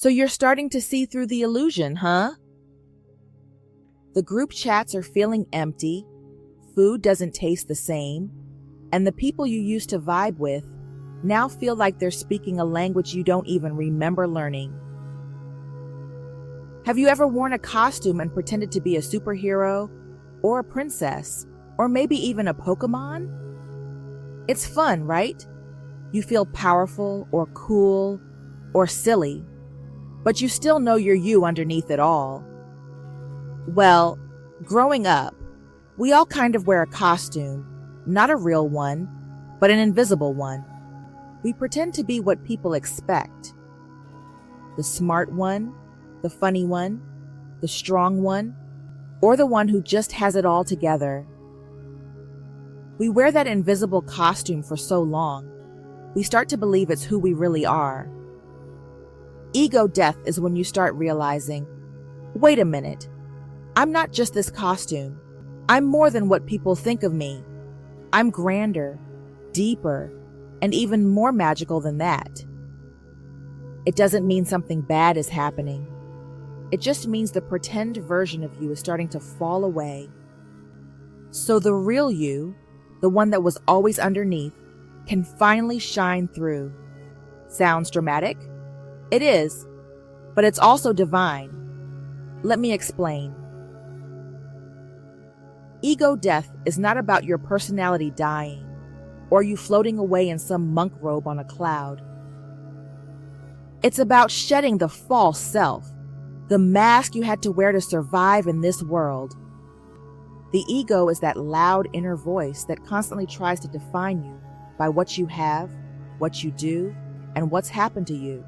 So you're starting to see through the illusion, huh? The group chats are feeling empty, food doesn't taste the same, and the people you used to vibe with now feel like they're speaking a language you don't even remember learning. Have you ever worn a costume and pretended to be a superhero, or a princess, or maybe even a Pokemon? It's fun, right? You feel powerful or cool or silly, but you still know you're you underneath it all. Well, growing up, we all kind of wear a costume, not a real one, but an invisible one. We pretend to be what people expect. The smart one, the funny one, the strong one, or the one who just has it all together. We wear that invisible costume for so long, we start to believe it's who we really are. Ego death is when you start realizing, wait a minute, I'm not just this costume. I'm more than what people think of me. I'm grander, deeper, and even more magical than that. It doesn't mean something bad is happening. It just means the pretend version of you is starting to fall away. So the real you, the one that was always underneath, can finally shine through. Sounds dramatic? It is, but it's also divine. Let me explain. Ego death is not about your personality dying, or you floating away in some monk robe on a cloud. It's about shedding the false self, the mask you had to wear to survive in this world. The ego is that loud inner voice that constantly tries to define you by what you have, what you do, and what's happened to you.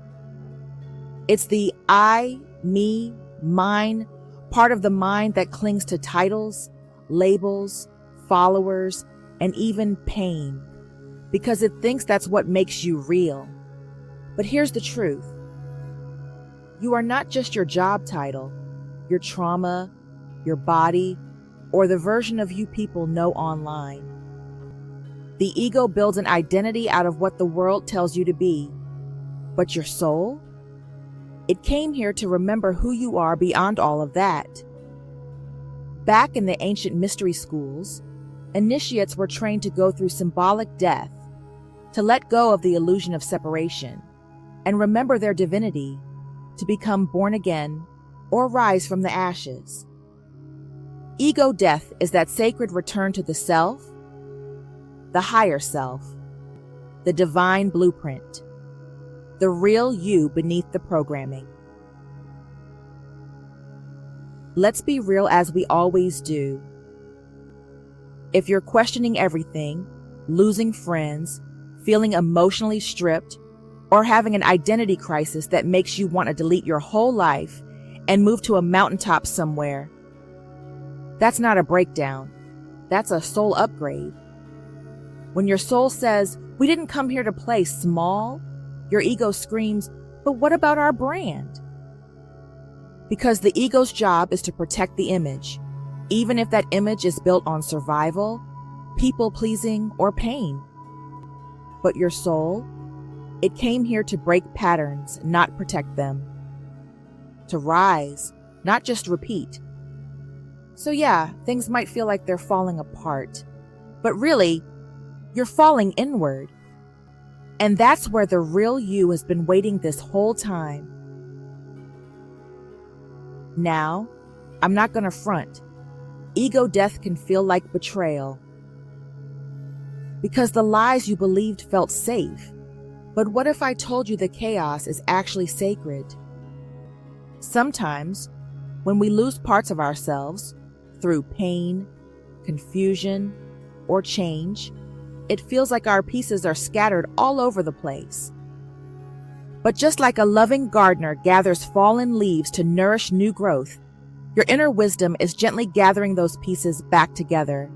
It's the I, me, mine part of the mind that clings to titles, labels, followers, and even pain, because it thinks that's what makes you real. But here's the truth. You are not just your job title, your trauma, your body, or the version of you people know online. The ego builds an identity out of what the world tells you to be. But your soul? It came here to remember who you are beyond all of that. Back in the ancient mystery schools, initiates were trained to go through symbolic death, to let go of the illusion of separation, and remember their divinity, to become born again or rise from the ashes. Ego death is that sacred return to the self, the higher self, the divine blueprint, the real you beneath the programming. Let's be real as we always do. If you're questioning everything, losing friends, feeling emotionally stripped, or having an identity crisis that makes you want to delete your whole life and move to a mountaintop somewhere, that's not a breakdown. That's a soul upgrade. When your soul says, we didn't come here to play small, your ego screams, but what about our brand? Because the ego's job is to protect the image, even if that image is built on survival, people-pleasing, or pain. But your soul, it came here to break patterns, not protect them. To rise, not just repeat. So yeah, things might feel like they're falling apart, but really, you're falling inward. And that's where the real you has been waiting this whole time. Now, I'm not gonna front. Ego death can feel like betrayal. Because the lies you believed felt safe. But what if I told you the chaos is actually sacred? Sometimes, when we lose parts of ourselves, through pain, confusion, or change, it feels like our pieces are scattered all over the place. But just like a loving gardener gathers fallen leaves to nourish new growth, your inner wisdom is gently gathering those pieces back together.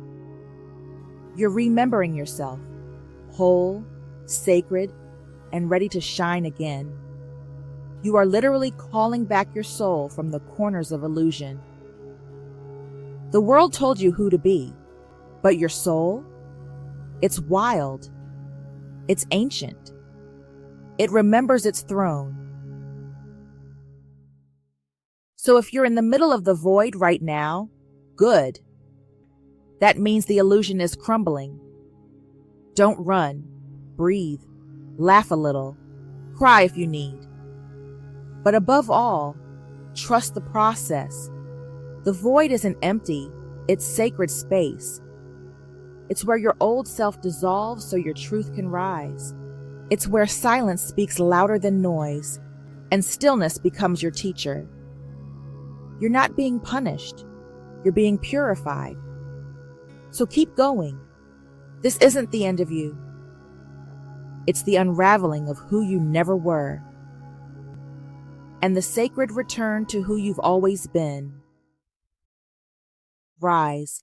You're remembering yourself, whole, sacred, and ready to shine again. You are literally calling back your soul from the corners of illusion. The world told you who to be, but your soul? It's wild. It's ancient. It remembers its throne. So if you're in the middle of the void right now, good. That means the illusion is crumbling. Don't run. Breathe. Laugh a little. Cry if you need. But above all, trust the process. The void isn't empty, it's sacred space. It's where your old self dissolves so your truth can rise. It's where silence speaks louder than noise, and stillness becomes your teacher. You're not being punished, you're being purified. So keep going. This isn't the end of you. It's the unraveling of who you never were, and the sacred return to who you've always been. Rise.